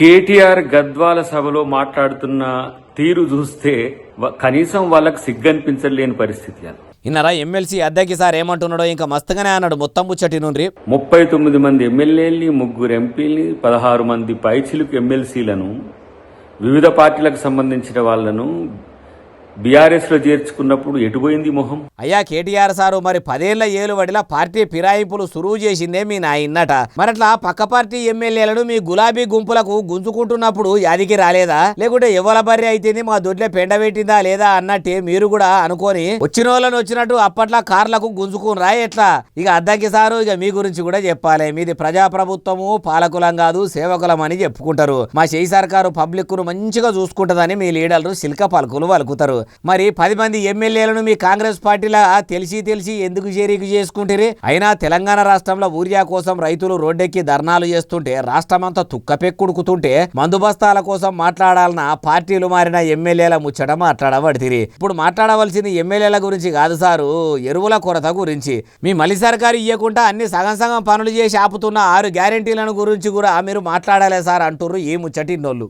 కేటీఆర్ గద్వాల సభలో మాట్లాడుతున్న తీరు చూస్తే కనీసం వాళ్ళకి సిగ్గనిపించలేని పరిస్థితి అని. ఇన్నరా ఎమ్మెల్సీ అద్దెకి సార్ ఏమంటున్నాడో ఇంకా మస్తుగానే అన్నాడు. మొత్తం ముచ్చటి నుండి 39 మంది ఎమ్మెల్యేలని, 3 ఎంపీలని, 16 మంది పైచిలుకు ఎమ్మెల్సీలను, వివిధ పార్టీలకు సంబంధించిన వాళ్లను బీఆర్ఎస్ లో చేర్చుకున్నప్పుడు ఎటుపోయింది మొహం? అయ్యా కేటీఆర్ సారు మరి 10 ఏళ్ల ఏలుబడిలా పార్టీ ఫిరాయింపులు సురువు చేసిందే మీ నాయన్నట. మరట్లా పక్క పార్టీ ఎమ్మెల్యేలను మీ గులాబీ గుంపులకు గుంజుకుంటున్నప్పుడు యాదికి రాలేదా? లేకుంటే ఎవల బర్రె అయితేంది మా దొడ్లే పెండ పెట్టిందా లేదా అన్నట్టే మీరు కూడా అనుకొని వచ్చిన వాళ్ళని వచ్చినట్టు అప్పట్లా కార్లకు గుంజుకుని రా ఎట్లా? ఇక అద్దంకి సారు ఇక మీ గురించి కూడా చెప్పాలి. మీది ప్రజాప్రభుత్వము, పాలకులం కాదు సేవకులం అని చెప్పుకుంటారు. మా చేయి సర్కారు పబ్లిక్ ను మంచిగా చూసుకుంటుందని మీ లీడర్లు సిల్క పలుకులు వలుకుతారు. మరి 10 మంది ఎమ్మెల్యేలను మీ కాంగ్రెస్ పార్టీలా తెలిసి ఎందుకు షరీకు చేసుకుంటారు? అయినా తెలంగాణ రాష్ట్రంలో ఊరియా కోసం రైతులు రోడ్డెక్కి ధర్నాలు చేస్తుంటే రాష్ట్రమంతా తుక్కపెక్కుడుకుతుంటే మందు బస్తాల కోసం మాట్లాడాలన్న పార్టీలు మారిన ఎమ్మెల్యేల ముచ్చట మాట్లాడబడితిరి. ఇప్పుడు మాట్లాడవలసింది ఎమ్మెల్యేల గురించి కాదు సారు, ఎరువుల కొరత గురించి. మీ మలి సర్కారు ఇయ్యకుండా అన్ని సగం పనులు చేసి ఆపుతున్న 6 గ్యారెంటీలను గురించి కూడా మీరు మాట్లాడాలి సార్ అంటుర్రు ఈ ముచ్చటిన్నోళ్ళు.